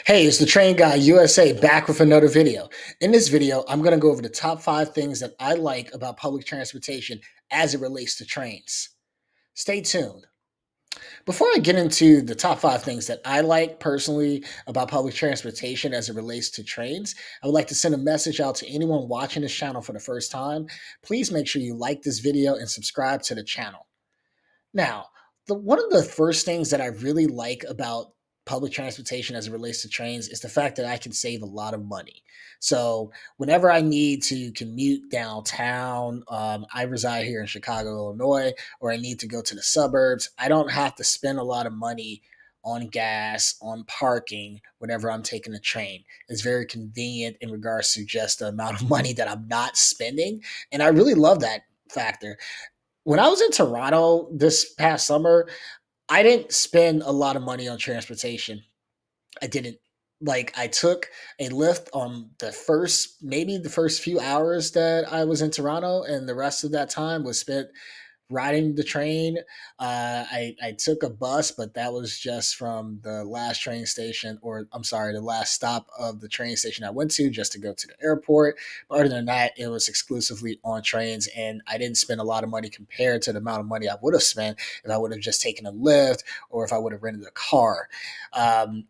Hey, it's the Train Guy USA back with another video. In this video, I'm going to go over the top 5 things that I like about public transportation as it relates to trains. Stay tuned. Before I get into the top 5 things that I like personally about public transportation as it relates to trains, I would like to send a message out to anyone watching this channel for the first time. Please make sure you like this video and subscribe to the channel. Now, one of the first things that I really like about public transportation as it relates to trains is the fact that I can save a lot of money. So, whenever I need to commute downtown, I reside here in Chicago, Illinois, or I need to go to the suburbs, I don't have to spend a lot of money on gas, on parking, whenever I'm taking the train. It's very convenient in regards to just the amount of money that I'm not spending. And I really love that factor. When I was in Toronto this past summer, I didn't spend a lot of money on transportation. I didn't. Like, I took a Lyft on the first few hours that I was in Toronto, and the rest of that time was spent riding the train. I took a bus, but that was just from the last train station, or I'm sorry, the last stop of the train station I went to just to go to the airport. But other than that, it was exclusively on trains, and I didn't spend a lot of money compared to the amount of money I would have spent if I would have just taken a Lyft or if I would have rented a car. Um,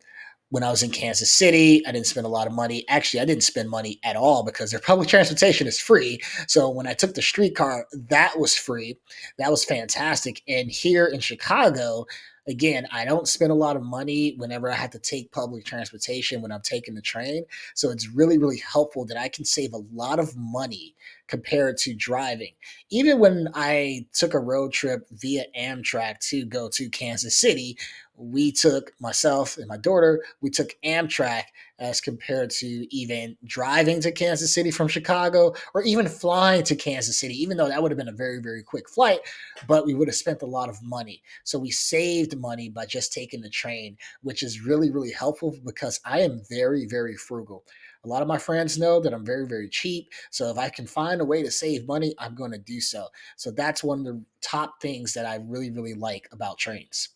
when I was in Kansas City, I didn't spend a lot of money. Actually, I didn't spend money at all because their public transportation is free. So when I took the streetcar, that was free. That was fantastic. And here in Chicago, again, I don't spend a lot of money whenever I have to take public transportation when I'm taking the train. So it's really, really helpful that I can save a lot of money compared to driving. Even when I took a road trip via Amtrak to go to Kansas City, we took myself and my daughter, we took Amtrak as compared to even driving to Kansas City from Chicago or even flying to Kansas City, even though that would have been a very, very quick flight, but we would have spent a lot of money. So we saved money by just taking the train, which is really, really helpful because I am very, very frugal. A lot of my friends know that I'm very, very cheap. So if I can find a way to save money, I'm going to do so. So that's one of the top things that I really, really like about trains.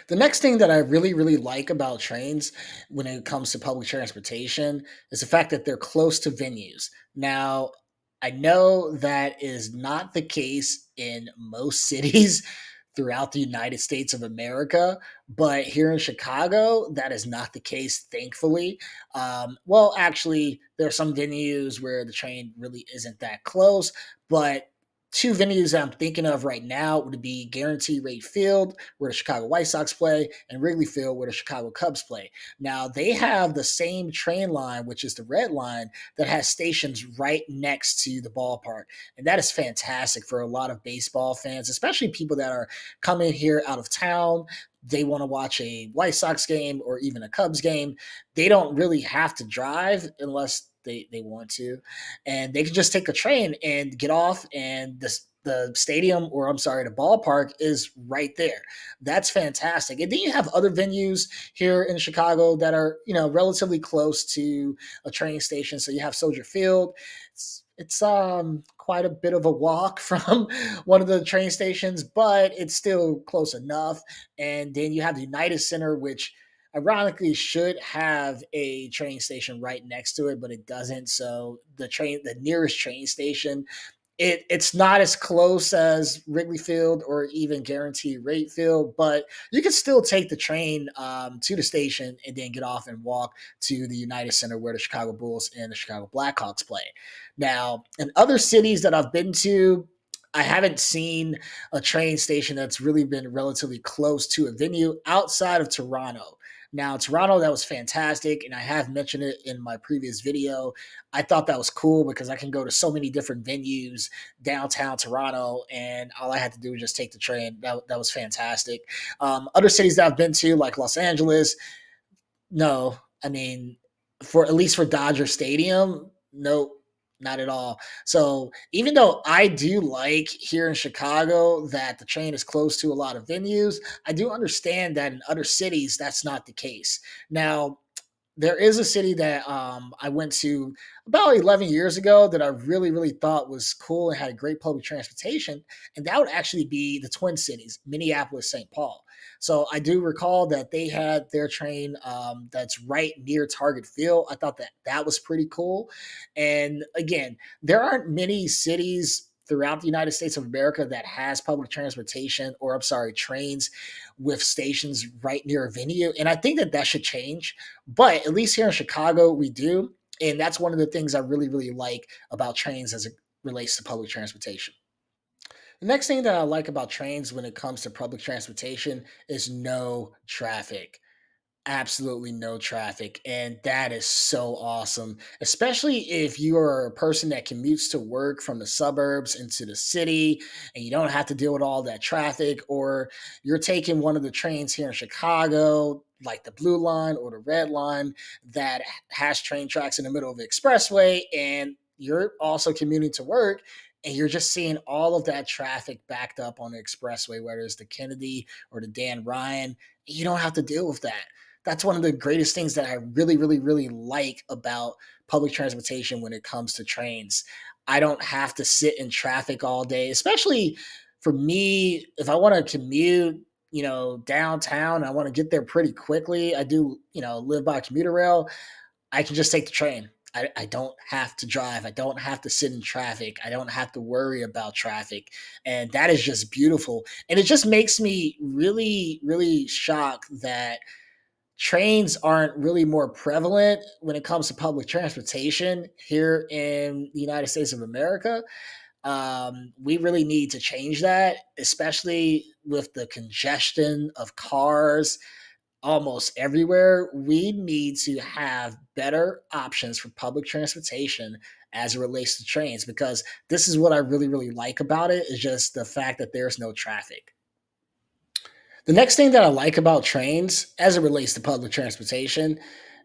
The next thing that I really, really like about trains when it comes to public transportation is the fact that they're close to venues. Now, I know that is not the case in most cities throughout the United States of America, but here in Chicago, that is not the case, thankfully. Well, actually, there are some venues where the train really isn't that close, but two venues that I'm thinking of right now would be Guarantee Rate Field, where the Chicago White Sox play, and Wrigley Field, where the Chicago Cubs play. Now, they have the same train line, which is the red line, that has stations right next to the ballpark. And that is fantastic for a lot of baseball fans, especially people that are coming here out of town. They want to watch a White Sox game or even a Cubs game. They don't really have to drive unless they want to, and they can just take a train and get off, and the stadium, or I'm sorry, the ballpark is right there. That's fantastic. And then you have other venues here in Chicago that are, relatively close to a train station. So you have Soldier Field. It's quite a bit of a walk from one of the train stations, but it's still close enough. And then you have the United Center, which ironically should have a train station right next to it, but it doesn't. So the nearest train station, it's not as close as Wrigley Field or even Guarantee Rate Field, but you can still take the train to the station and then get off and walk to the United Center where the Chicago Bulls and the Chicago Blackhawks play. Now, in other cities that I've been to, I haven't seen a train station that's really been relatively close to a venue outside of Toronto. Now, Toronto, that was fantastic, and I have mentioned it in my previous video. I thought that was cool because I can go to so many different venues downtown Toronto, and all I had to do was just take the train. That was fantastic. Other cities that I've been to, like Los Angeles, no, I mean, for at least for Dodger Stadium, no, not at all. So even though I do like here in Chicago that the train is close to a lot of venues, I do understand that in other cities that's not the case. Now, There is a city that I went to about 11 years ago that I really, really thought was cool and had great public transportation. And that would actually be the Twin Cities, Minneapolis, St. Paul. So I do recall that they had their train that's right near Target Field. I thought that that was pretty cool. And again, there aren't many cities throughout the United States of America that has public transportation, or I'm sorry, trains with stations right near a venue. And I think that that should change, but at least here in Chicago, we do. And that's one of the things I really, really like about trains as it relates to public transportation. The next thing that I like about trains when it comes to public transportation is no traffic. Absolutely no traffic. And that is so awesome, especially if you are a person that commutes to work from the suburbs into the city and you don't have to deal with all that traffic, or you're taking one of the trains here in Chicago, like the Blue Line or the Red Line, that has train tracks in the middle of the expressway, and you're also commuting to work. And you're just seeing all of that traffic backed up on the expressway, whether it's the Kennedy or the Dan Ryan. You don't have to deal with that. That's one of the greatest things that I really, really, really like about public transportation when it comes to trains. I don't have to sit in traffic all day, especially for me. If I want to commute, downtown, I want to get there pretty quickly. I do, live by commuter rail. I can just take the train. I don't have to drive. I don't have to sit in traffic. I don't have to worry about traffic. And that is just beautiful. And it just makes me really, really shocked that trains aren't really more prevalent when it comes to public transportation here in the United States of America. We really need to change that, especially with the congestion of cars almost everywhere. We need to have better options for public transportation as it relates to trains, because this is what I really, really like about it, is just the fact that there's no traffic. The next thing that I like about trains as it relates to public transportation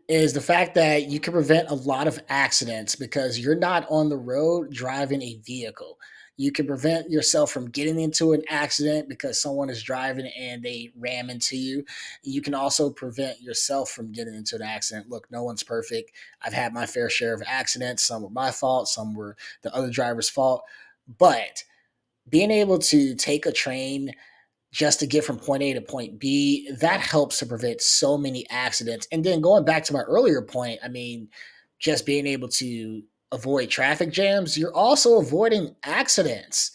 is the fact that you can prevent a lot of accidents because you're not on the road driving a vehicle. You can prevent yourself from getting into an accident because someone is driving and they ram into you. You can also prevent yourself from getting into an accident. Look, no one's perfect. I've had my fair share of accidents. Some were my fault, some were the other driver's fault. But being able to take a train just to get from point A to point B, that helps to prevent so many accidents. And then going back to my earlier point, I mean, just being able to avoid traffic jams, you're also avoiding accidents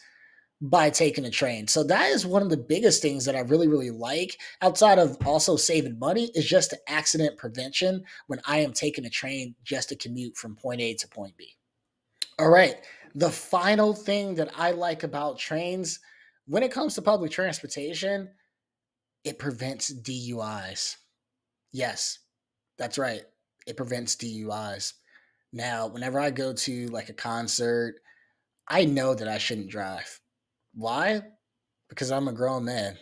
by taking a train. So that is one of the biggest things that I really, really like, outside of also saving money, is just the accident prevention when I am taking a train just to commute from point A to point B. All right. The final thing that I like about trains when it comes to public transportation, it prevents DUIs. Yes, that's right. It prevents DUIs. Now, whenever I go to like a concert, I know that I shouldn't drive. Why? Because I'm a grown man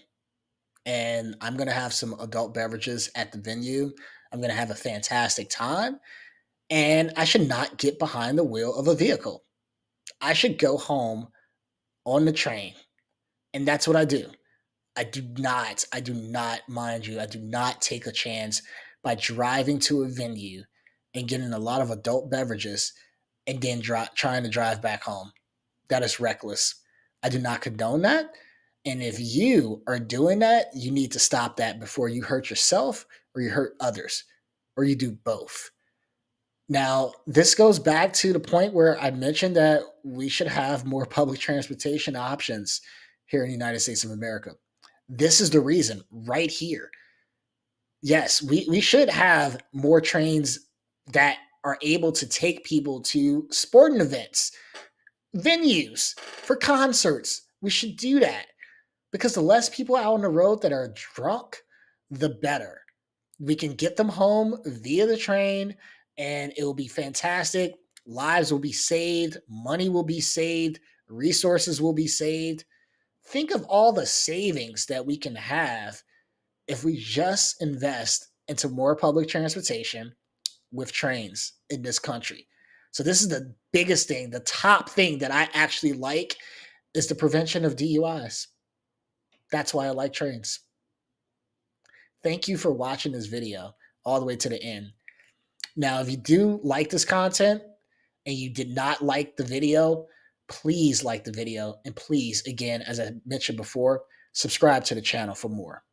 and I'm going to have some adult beverages at the venue. I'm going to have a fantastic time, and I should not get behind the wheel of a vehicle. I should go home on the train. And that's what I do. I do not, mind you, I do not take a chance by driving to a venue and getting a lot of adult beverages and then trying to drive back home. That is reckless. I do not condone that. And if you are doing that, you need to stop that before you hurt yourself or you hurt others or you do both. Now, this goes back to the point where I mentioned that we should have more public transportation options here in the United States of America. This is the reason right here. Yes, we should have more trains that are able to take people to sporting events, venues, for concerts. We should do that because the less people out on the road that are drunk, the better. We can get them home via the train and it will be fantastic. Lives will be saved, money will be saved, resources will be saved. Think of all the savings that we can have if we just invest into more public transportation with trains in this country. So this is the biggest thing, the top thing that I actually like is the prevention of DUIs. That's why I like trains. Thank you for watching this video all the way to the end. Now, if you do like this content and you did not like the video, please like the video. And please, again, as I mentioned before, subscribe to the channel for more.